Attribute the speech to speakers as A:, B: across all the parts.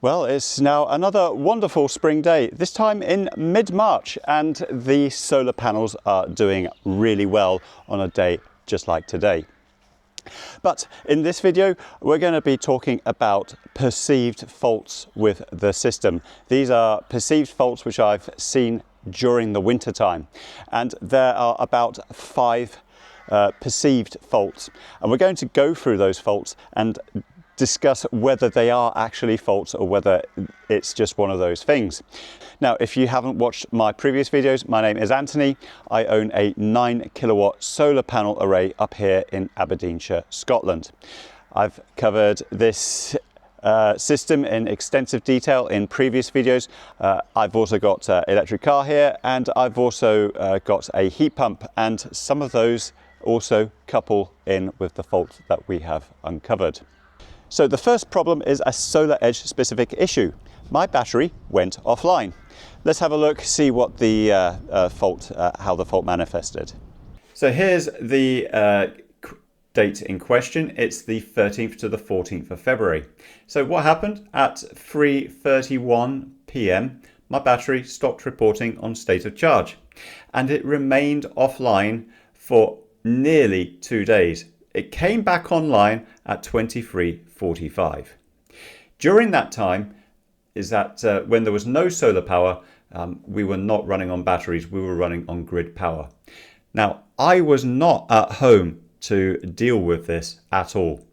A: Well, it's now another wonderful spring day, this time in mid-March, and the solar panels are doing really well on a day just like today. But in this video, we're going to be talking about perceived faults with the system. These are perceived faults which I've seen during the winter time, and there are about 5 perceived faults, and we're going to go through those faults and discuss whether they are actually faults or whether it's just one of those things. Now, if you haven't watched my previous videos, my name is Anthony. I own a 9 kilowatt solar panel array up here in Aberdeenshire, Scotland. I've covered this system in extensive detail in previous videos. I've also got an electric car here, and I've also got a heat pump, and some of those also couple in with the fault that we have uncovered. So the first problem is a SolarEdge specific issue. My battery went offline. Let's have a look, see what the how the fault manifested. So here's the date in question. It's the 13th to the 14th of February. So what happened? At 3:31 p.m. my battery stopped reporting on state of charge, and it remained offline for nearly 2 days. It came back online at 23:45. During that time is that when there was no solar power, we were not running on batteries, we were running on grid power. Now, I was not at home to deal with this at all.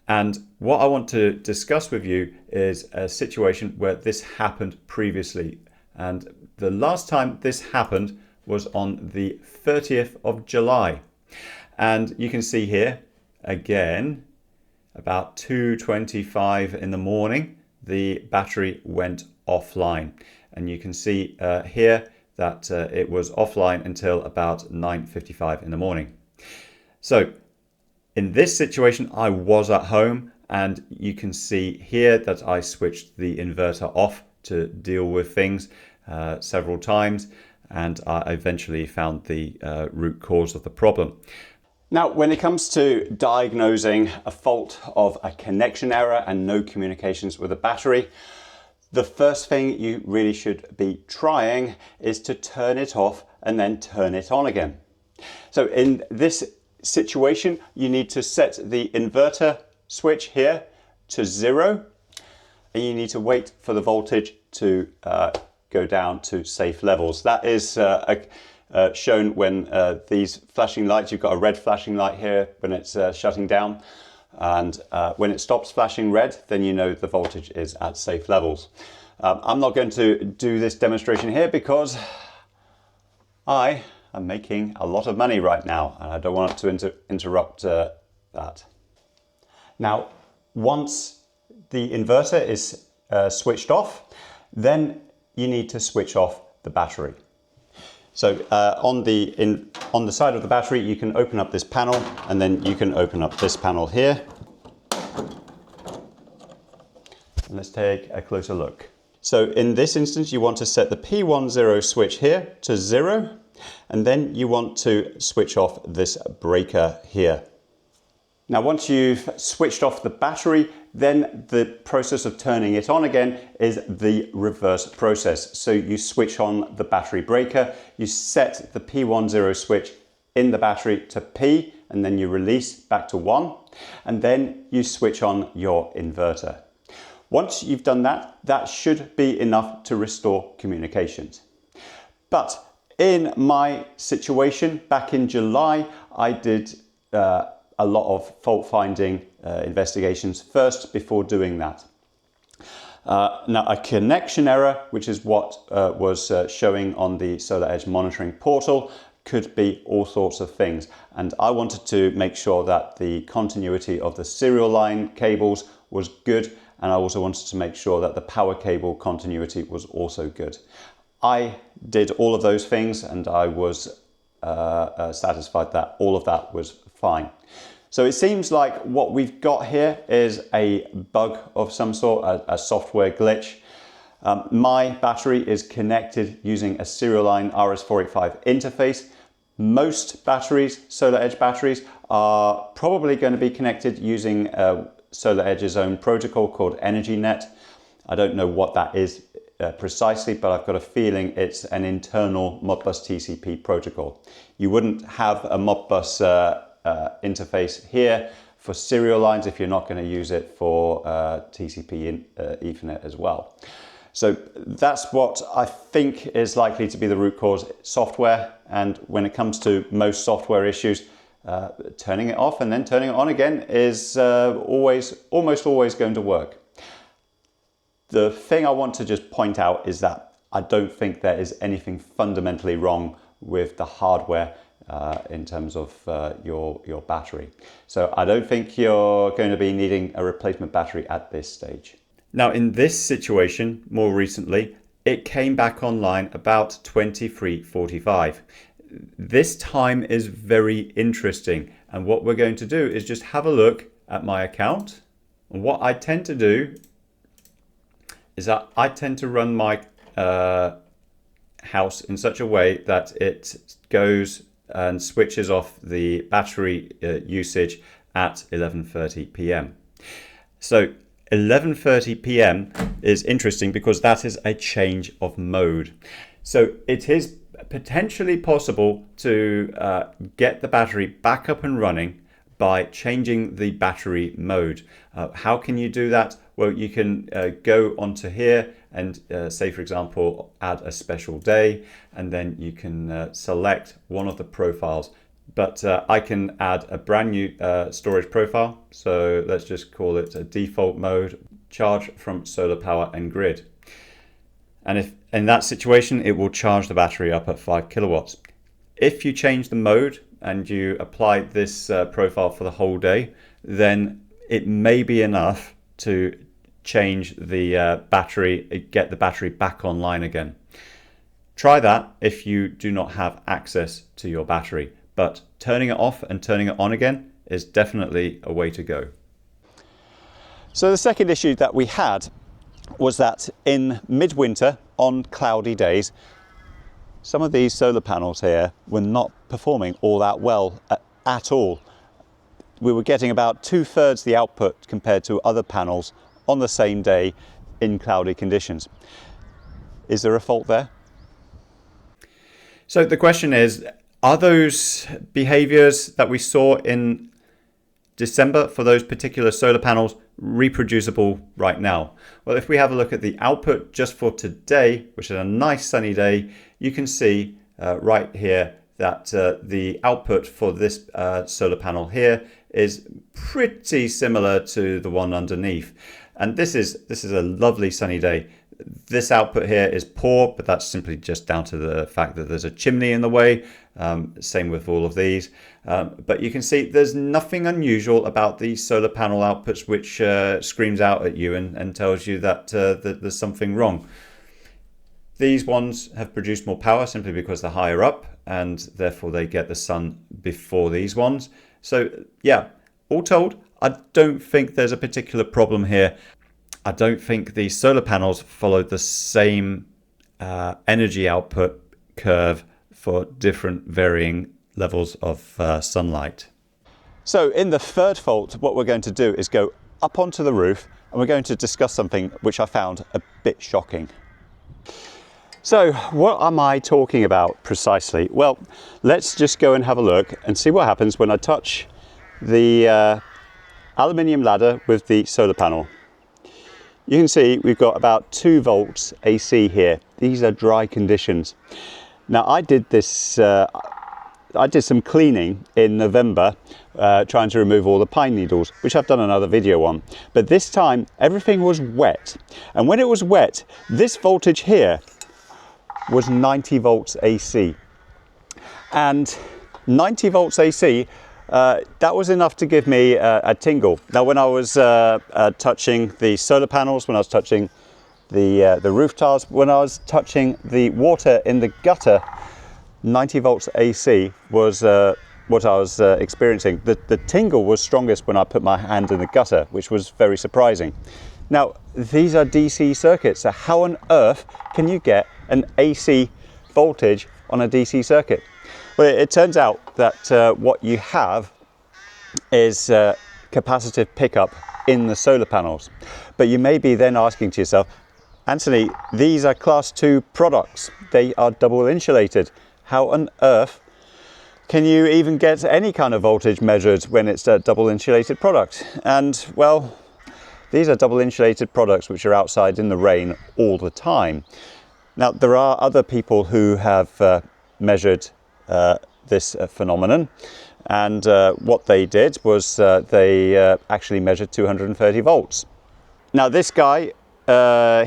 A: And what I want to discuss with you is a situation where this happened previously. And the last time this happened was on the 30th of July. And you can see here, again, about 2:25 in the morning, the battery went offline. And you can see here that it was offline until about 9:55 in the morning. So in this situation, I was at home, and you can see here that I switched the inverter off to deal with things several times, and I eventually found the root cause of the problem. Now, when it comes to diagnosing a fault of a connection error and no communications with a battery, the first thing you really should be trying is to turn it off and then turn it on again. So in this situation, you need to set the inverter switch here to 0, and you need to wait for the voltage to go down to safe levels. That is shown when these flashing lights, you've got a red flashing light here when it's shutting down, and when it stops flashing red, then you know the voltage is at safe levels. I'm not going to do this demonstration here because I am making a lot of money right now, and I don't want to interrupt that. Now, once the inverter is switched off, then you need to switch off the battery. So on the side of the battery, you can open up this panel, and then you can open up this panel here. And let's take a closer look. So in this instance, you want to set the P10 switch here to 0, and then you want to switch off this breaker here. Now, once you've switched off the battery, then the process of turning it on again is the reverse process. So you switch on the battery breaker, you set the P10 switch in the battery to P, and then you release back to 1, and then you switch on your inverter. Once you've done that, that should be enough to restore communications. But in my situation back in July, I did a lot of fault finding investigations first before doing that. Now, a connection error, which is what was showing on the SolarEdge monitoring portal, could be all sorts of things. And I wanted to make sure that the continuity of the serial line cables was good, and I also wanted to make sure that the power cable continuity was also good. I did all of those things, and I was satisfied that all of that was fine. So it seems like what we've got here is a bug of some sort, a software glitch. My battery is connected using a serial line RS485 interface. Most batteries, SolarEdge batteries, are probably going to be connected using SolarEdge's own protocol called EnergyNet. I don't know what that is precisely, but I've got a feeling it's an internal Modbus TCP protocol. You wouldn't have a Modbus interface here for serial lines if you're not going to use it for TCP Ethernet as well. So that's what I think is likely to be the root cause: software. And when it comes to most software issues, turning it off and then turning it on again is almost always going to work. The thing I want to just point out is that I don't think there is anything fundamentally wrong with the hardware in terms of your battery. So I don't think you're going to be needing a replacement battery at this stage. Now, in this situation, more recently, it came back online about 23:45. This time is very interesting, and what we're going to do is just have a look at my account. And what I tend to do is that I tend to run my house in such a way that it goes and switches off the battery usage at 11:30 p.m. So 11:30 p.m. is interesting because that is a change of mode. So it is potentially possible to get the battery back up and running by changing the battery mode. How can you do that? Well, you can go onto here and say, for example, add a special day, and then you can select one of the profiles. But I can add a brand new storage profile. So let's just call it a default mode, charge from solar power and grid. And if in that situation, it will charge the battery up at 5 kilowatts. If you change the mode and you apply this profile for the whole day, then it may be enough to change the battery, get the battery back online again. Try that if you do not have access to your battery, but turning it off and turning it on again is definitely a way to go. So the second issue that we had was that in midwinter, on cloudy days, some of these solar panels here were not performing all that well at all. We were getting about 2/3 the output compared to other panels on the same day in cloudy conditions. Is there a fault there? So the question is, are those behaviors that we saw in December for those particular solar panels reproducible right now? Well, if we have a look at the output just for today, which is a nice sunny day, you can see right here that the output for this solar panel here is pretty similar to the one underneath. And this is a lovely sunny day. This output here is poor, but that's simply just down to the fact that there's a chimney in the way. Same with all of these. But you can see there's nothing unusual about these solar panel outputs which screams out at you and tells you that there's something wrong. These ones have produced more power simply because they're higher up, and therefore they get the sun before these ones. So yeah, all told, I don't think there's a particular problem here. I don't think the solar panels follow the same energy output curve for different varying levels of sunlight. So in the third fault, what we're going to do is go up onto the roof, and we're going to discuss something which I found a bit shocking. So what am I talking about precisely? Well, let's just go and have a look and see what happens when I touch the aluminium ladder with the solar panel. You can see we've got about 2 volts AC here. These are dry conditions. Now I did this, I did some cleaning in November, trying to remove all the pine needles, which I've done another video on. But this time everything was wet. And when it was wet, this voltage here was 90 volts AC. And 90 volts AC, that was enough to give me a tingle. Now when I was touching the solar panels, when I was touching the roof tiles, when I was touching the water in the gutter, 90 volts AC was what I was experiencing. The tingle was strongest when I put my hand in the gutter, which was very surprising. Now these are DC circuits, so how on earth can you get an AC voltage on a DC circuit? Well, it turns out that what you have is capacitive pickup in the solar panels. But you may be then asking to yourself, Anthony, these are class 2 products. They are double insulated. How on earth can you even get any kind of voltage measured when it's a double insulated product? And well, these are double insulated products which are outside in the rain all the time. Now, there are other people who have measured this phenomenon, and what they did was they actually measured 230 volts. Now, this guy,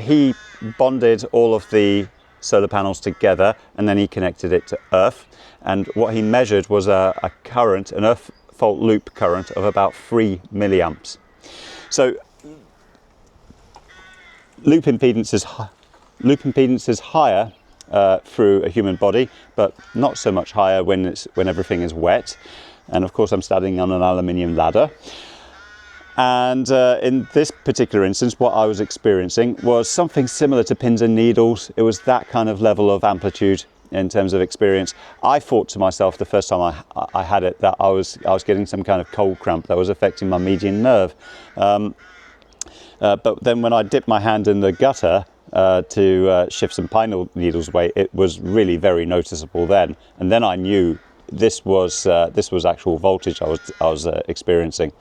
A: he bonded all of the solar panels together and then he connected it to earth, and what he measured was a current, an earth fault loop current of about 3 milliamps. So loop impedance is higher through a human body, but not so much higher when everything is wet. And of course I'm standing on an aluminium ladder. And in this particular instance, what I was experiencing was something similar to pins and needles. It was that kind of level of amplitude in terms of experience. I thought to myself the first time I had it that I was getting some kind of cold cramp that was affecting my median nerve. But then when I dipped my hand in the gutter to shift some pine needles away, it was really very noticeable then. And then I knew this was actual voltage I was experiencing.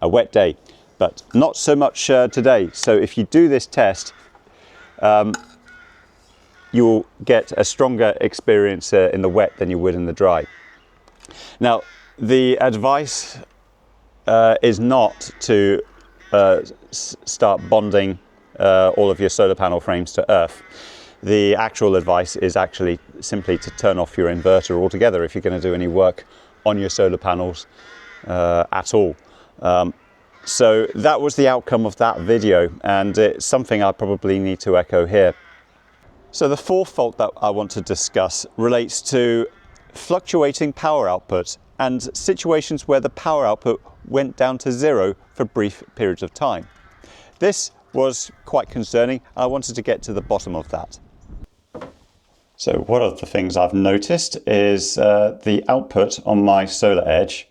A: A wet day, but not so much today. So if you do this test, you'll get a stronger experience in the wet than you would in the dry. Now, the advice is not to start bonding all of your solar panel frames to earth. The actual advice is actually simply to turn off your inverter altogether if you're going to do any work on your solar panels at all. So that was the outcome of that video, and it's something I probably need to echo here. So the fourth fault that I want to discuss relates to fluctuating power output and situations where the power output went down to zero for brief periods of time. This was quite concerning. I wanted to get to the bottom of that. So one of the things I've noticed is the output on my SolarEdge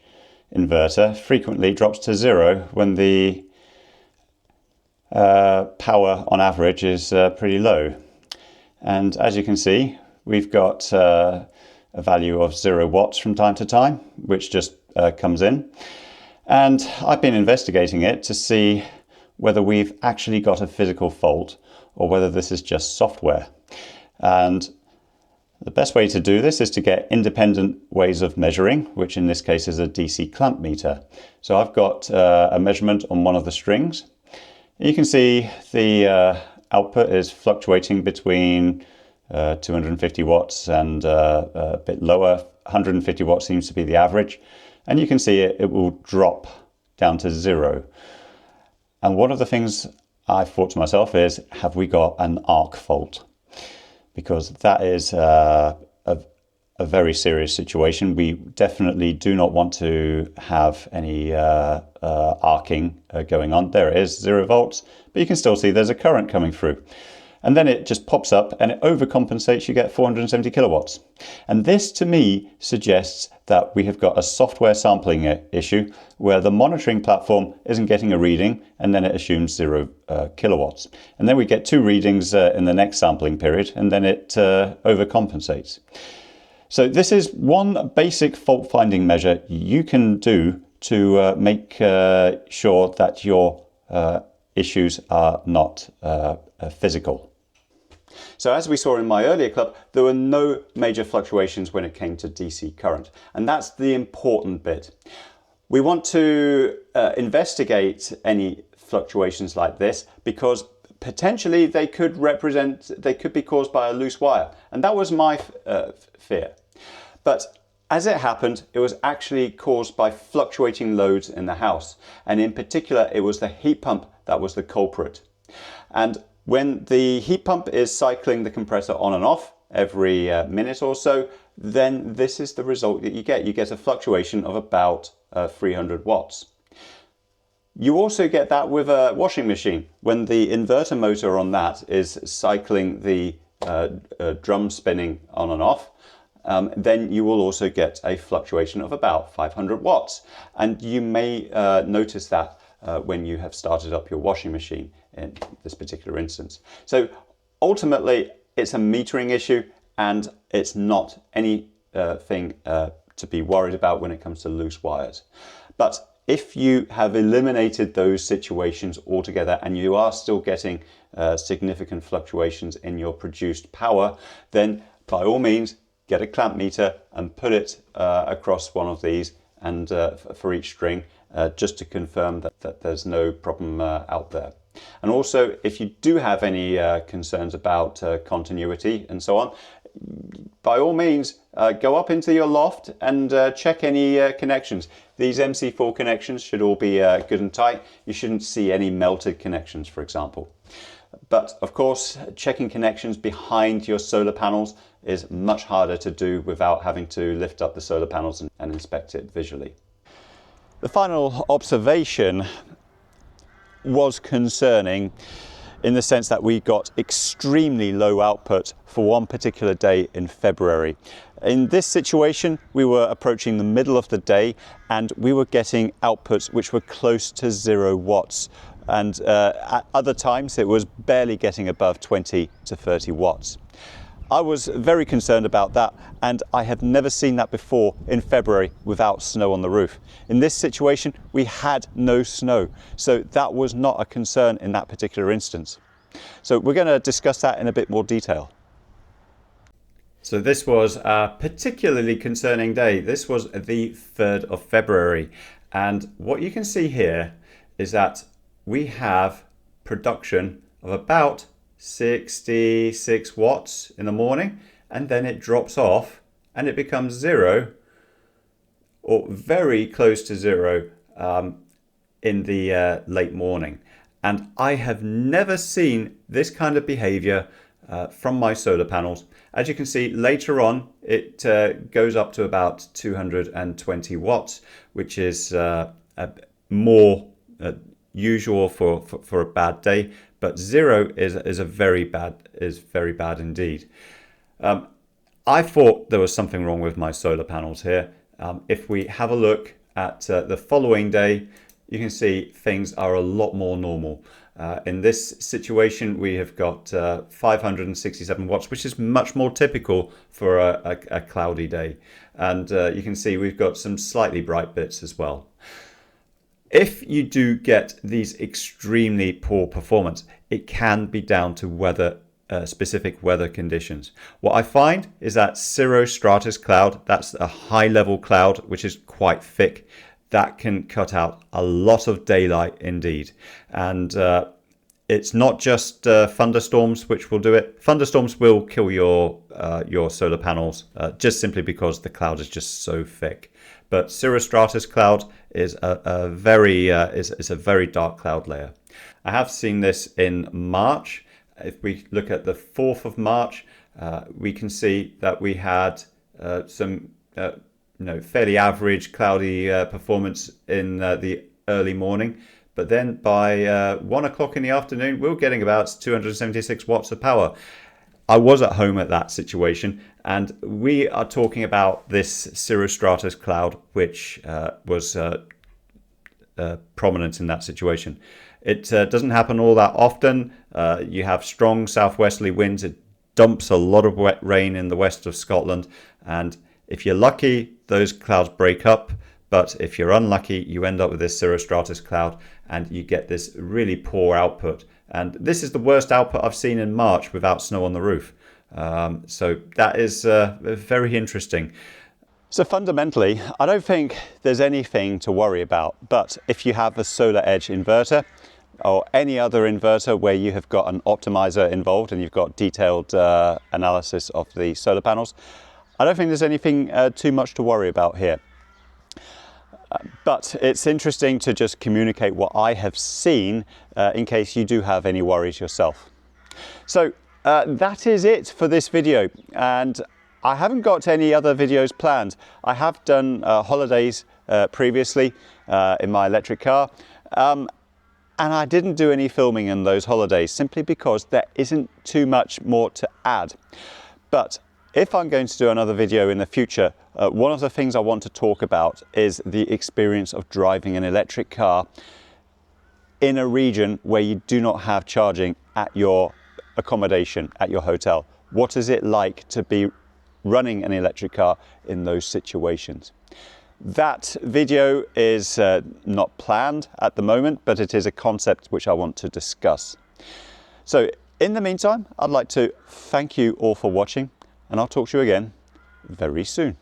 A: inverter frequently drops to zero when the power on average is pretty low. And as you can see, we've got a value of 0 watts from time to time, which just comes in. And I've been investigating it to see whether we've actually got a physical fault or whether this is just software. And the best way to do this is to get independent ways of measuring, which in this case is a DC clamp meter. So I've got a measurement on one of the strings. You can see the output is fluctuating between 250 watts and a bit lower. 150 watts seems to be the average. And you can see it will drop down to zero. And one of the things I thought to myself is, have we got an arc fault? Because that is a very serious situation. We definitely do not want to have any arcing going on. There it is, 0 volts, but you can still see there's a current coming through. And then it just pops up and it overcompensates, you get 470 kilowatts. And this to me suggests that we have got a software sampling issue where the monitoring platform isn't getting a reading and then it assumes 0 kilowatts. And then we get 2 readings in the next sampling period and then it overcompensates. So this is one basic fault finding measure you can do to make sure that your issues are not physical. So as we saw in my earlier clip, there were no major fluctuations when it came to DC current. And that's the important bit. We want to investigate any fluctuations like this because potentially they could be caused by a loose wire. And that was my fear. But as it happened, it was actually caused by fluctuating loads in the house. And in particular, it was the heat pump that was the culprit. And when the heat pump is cycling the compressor on and off every minute or so, then this is the result that you get. You get a fluctuation of about 300 watts. You also get that with a washing machine. When the inverter motor on that is cycling the drum spinning on and off, then you will also get a fluctuation of about 500 watts. And you may notice that when you have started up your washing machine in this particular instance. So ultimately, it's a metering issue, and it's not anything to be worried about when it comes to loose wires. But if you have eliminated those situations altogether and you are still getting significant fluctuations in your produced power, then by all means get a clamp meter and put it across one of these and for each string, just to confirm that there's no problem out there. And also, if you do have any concerns about continuity and so on, by all means, go up into your loft and check any connections. These MC4 connections should all be good and tight. You shouldn't see any melted connections, for example. But of course, checking connections behind your solar panels is much harder to do without having to lift up the solar panels and inspect it visually. The final observation was concerning in the sense that we got extremely low output for one particular day in February. In this situation, we were approaching the middle of the day and we were getting outputs which were close to 0 watts. And at other times, it was barely getting above 20 to 30 watts. I was very concerned about that, and I have never seen that before in February without snow on the roof. In this situation, we had no snow, so that was not a concern in that particular instance. So we're going to discuss that in a bit more detail. So this was a particularly concerning day. This was the 3rd of February, and what you can see here is that we have production of about 66 watts in the morning, and then it drops off and it becomes 0 or very close to 0 in the late morning. And I have never seen this kind of behavior from my solar panels. As you can see later on, it goes up to about 220 watts, which is more usual for a bad day. But 0 is very bad indeed. I thought there was something wrong with my solar panels here. If we have a look at the following day, you can see things are a lot more normal. In this situation, we have got 567 watts, which is much more typical for a cloudy day. And you can see we've got some slightly bright bits as well. If you do get these extremely poor performance, it can be down to specific weather conditions. What I find is that cirrostratus cloud, that's a high level cloud, which is quite thick, that can cut out a lot of daylight indeed. And it's not just thunderstorms which will do it. Thunderstorms will kill your solar panels just simply because the cloud is just so thick. But cirrostratus cloud is a very dark cloud layer. I have seen this in March. If we look at the 4th of March, we can see that we had some fairly average cloudy performance in the early morning. But then by 1 o'clock in the afternoon, we were getting about 276 watts of power. I was at home at that situation, and we are talking about this cirrostratus cloud, which was prominent in that situation. It doesn't happen all that often. You have strong southwesterly winds. It dumps a lot of wet rain in the west of Scotland, and if you're lucky, those clouds break up. But if you're unlucky, you end up with this cirrostratus cloud and you get this really poor output. And this is the worst output I've seen in March without snow on the roof. So that is very interesting. So fundamentally, I don't think there's anything to worry about. But if you have a SolarEdge inverter or any other inverter where you have got an optimizer involved and you've got detailed analysis of the solar panels, I don't think there's anything too much to worry about here. But it's interesting to just communicate what I have seen in case you do have any worries yourself. So that is it for this video, and I haven't got any other videos planned. I have done holidays previously in my electric car, and I didn't do any filming in those holidays simply because there isn't too much more to add. But If I'm going to do another video in the future, one of the things I want to talk about is the experience of driving an electric car in a region where you do not have charging at your accommodation, at your hotel. What is it like to be running an electric car in those situations? That video is not planned at the moment, but it is a concept which I want to discuss. So in the meantime, I'd like to thank you all for watching, and I'll talk to you again very soon.